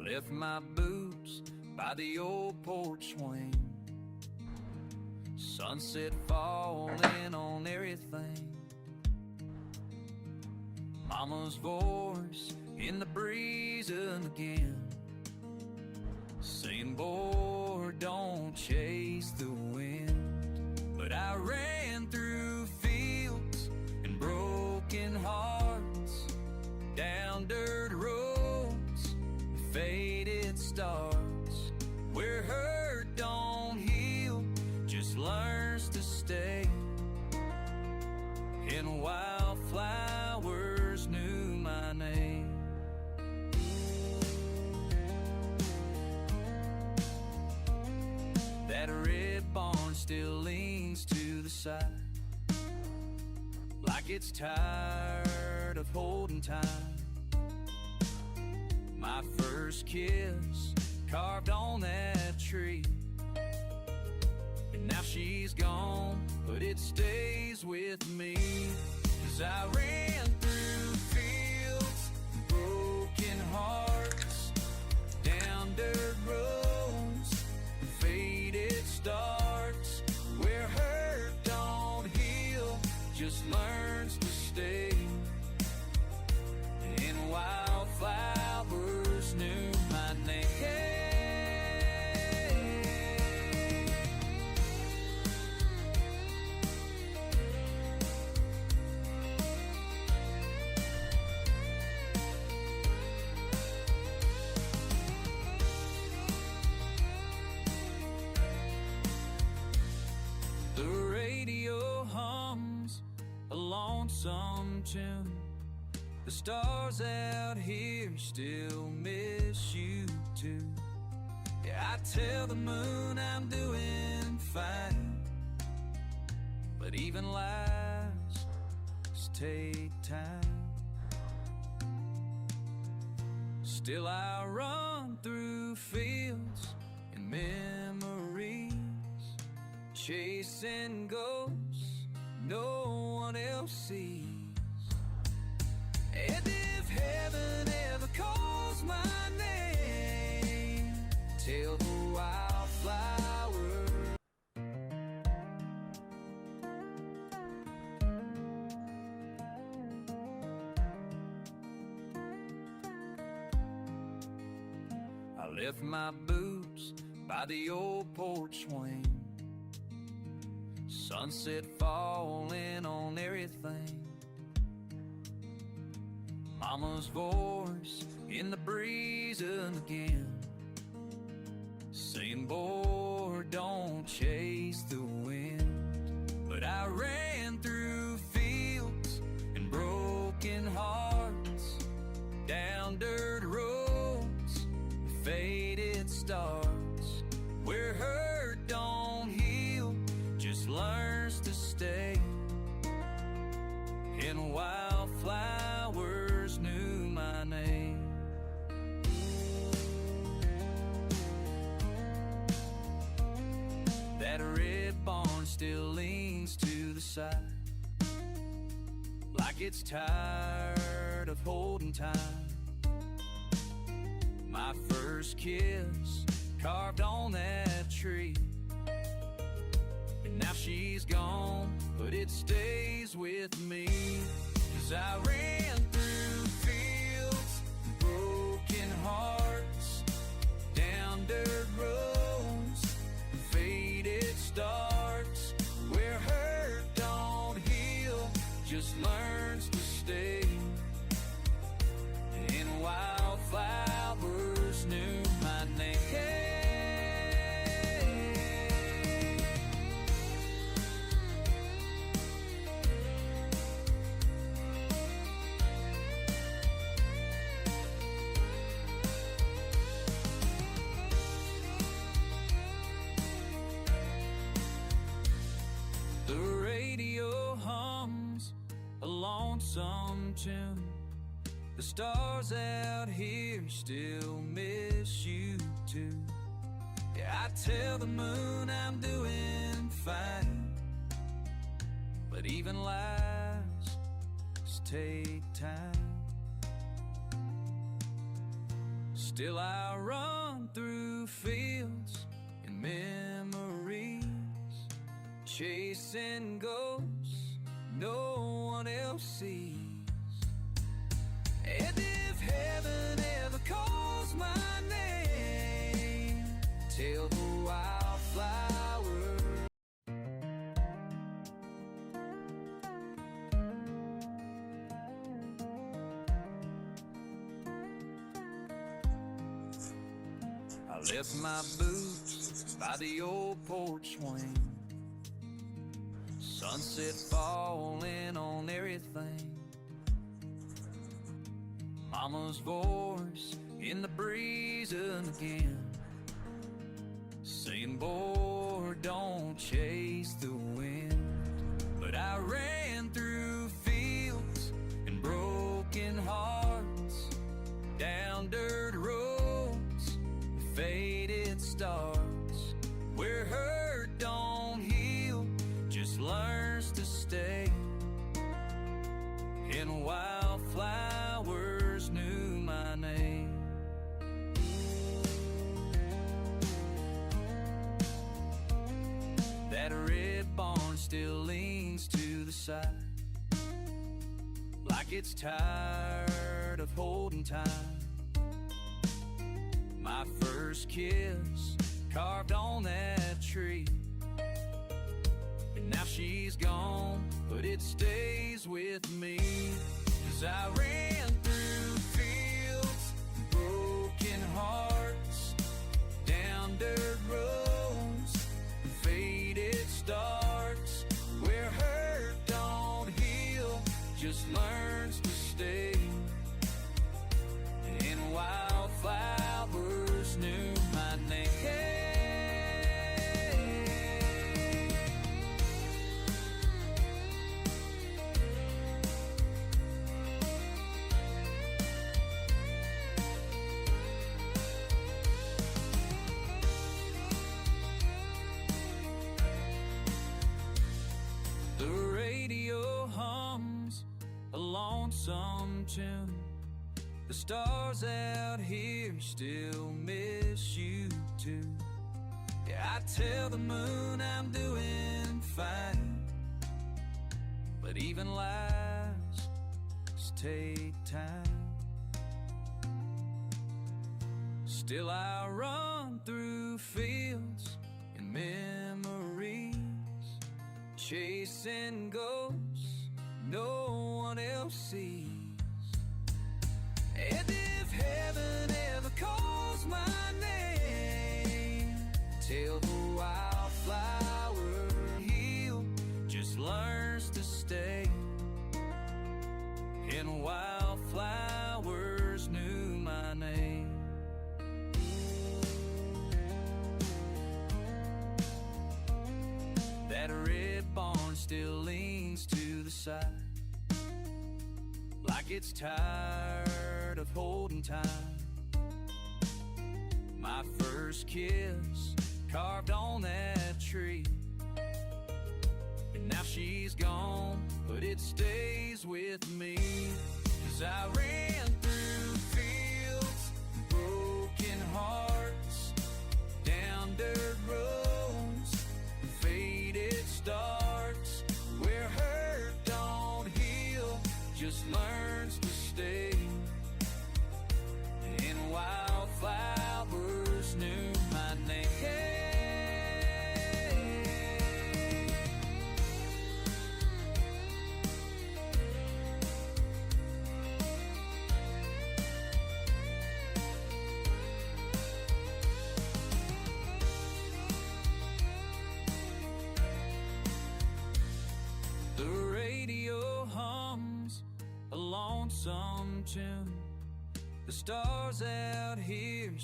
left my boots by the old porch swing. Sunset falling on everything. Mama's voice in the breezing again, saying, boy, don't chase the wind. But I ran through fields and broken hearts, down dirt roads, faded stars, where hurt don't heal, just learns to stay. And wildflowers knew my name. That red barn still leans to the side, like it's tired of holding time. My first kiss carved on that tree, and now she's gone, but it stays with me. 'Cause I ran through fields, broken hearts, down dirt roads, faded stars, where hurt don't heal, just learns to stay. And wildflowers knew my name. The radio hums a lonesome tune. The stars out here still miss you too. Yeah, I tell the moon I'm doing fine, but even lies take time. Still I run through fields and memories, chasing ghosts no one else sees. And if heaven ever calls my name, tell the wildflower. I left my boots by the old porch swing, sunset falling on everything. Mama's voice in the breezing again, saying, boy, don't chase the wind. But I ran through fields and broken hearts, down dirt roads, faded stars, where hurt don't heal, just learns to stay. And wildflowers knew my name. That red barn still leans to the side, like it's tired of holding time. My first kiss carved on that tree, and now she's gone, but it stays with me. 'Cause I ran through fields, broken hearts, down dirt roads, faded stars, where hurt don't heal, just learns to stay. And wildflowers knew my name. The radio hums a lonesome tune. The stars out here still miss you too. Yeah, I tell the moon I'm doing fine, but even lies take time. Still I run through fields and memories, chasing ghosts no one else sees. And if heaven ever calls my name, tell the wildflower. I left my boots by the old porch swing, sunset falling on everything. Mama's voice in the breezing again, saying, boy, don't chase the wind. But I ran through fields and broken hearts, down dirt roads with faded stars, where hurt don't heal, just learns to stay. And wildflowers knew my name. That red barn still leans to the side, like it's tired of holding time. My first kiss carved on that tree, and now she's gone, but it stays with me. 'Cause I ran through fields, broken hearts, down dirt roads, faded stars, where hurt don't heal, just learns to stay. And wildflowers knew my name. The radio hums a lonesome tune. The stars out here still miss you too. Yeah, I tell the moon I'm doing fine, but even lies take time. Still I run through fields and memories, chasing ghosts no one else sees. And if heaven ever calls my name, tell the wildflower heal, just learns to stay. And wildflowers knew my name. That red barn still leans to the side, like it's tired of holding time. My first kiss carved on that tree, and now she's gone, but it stays with me. 'Cause I ran through fields, broken hearts, down dirt roads, faded stars, where hurt don't heal, just learns to stay. And wildflowers knew my name. The radio hums a lonesome tune. The stars out here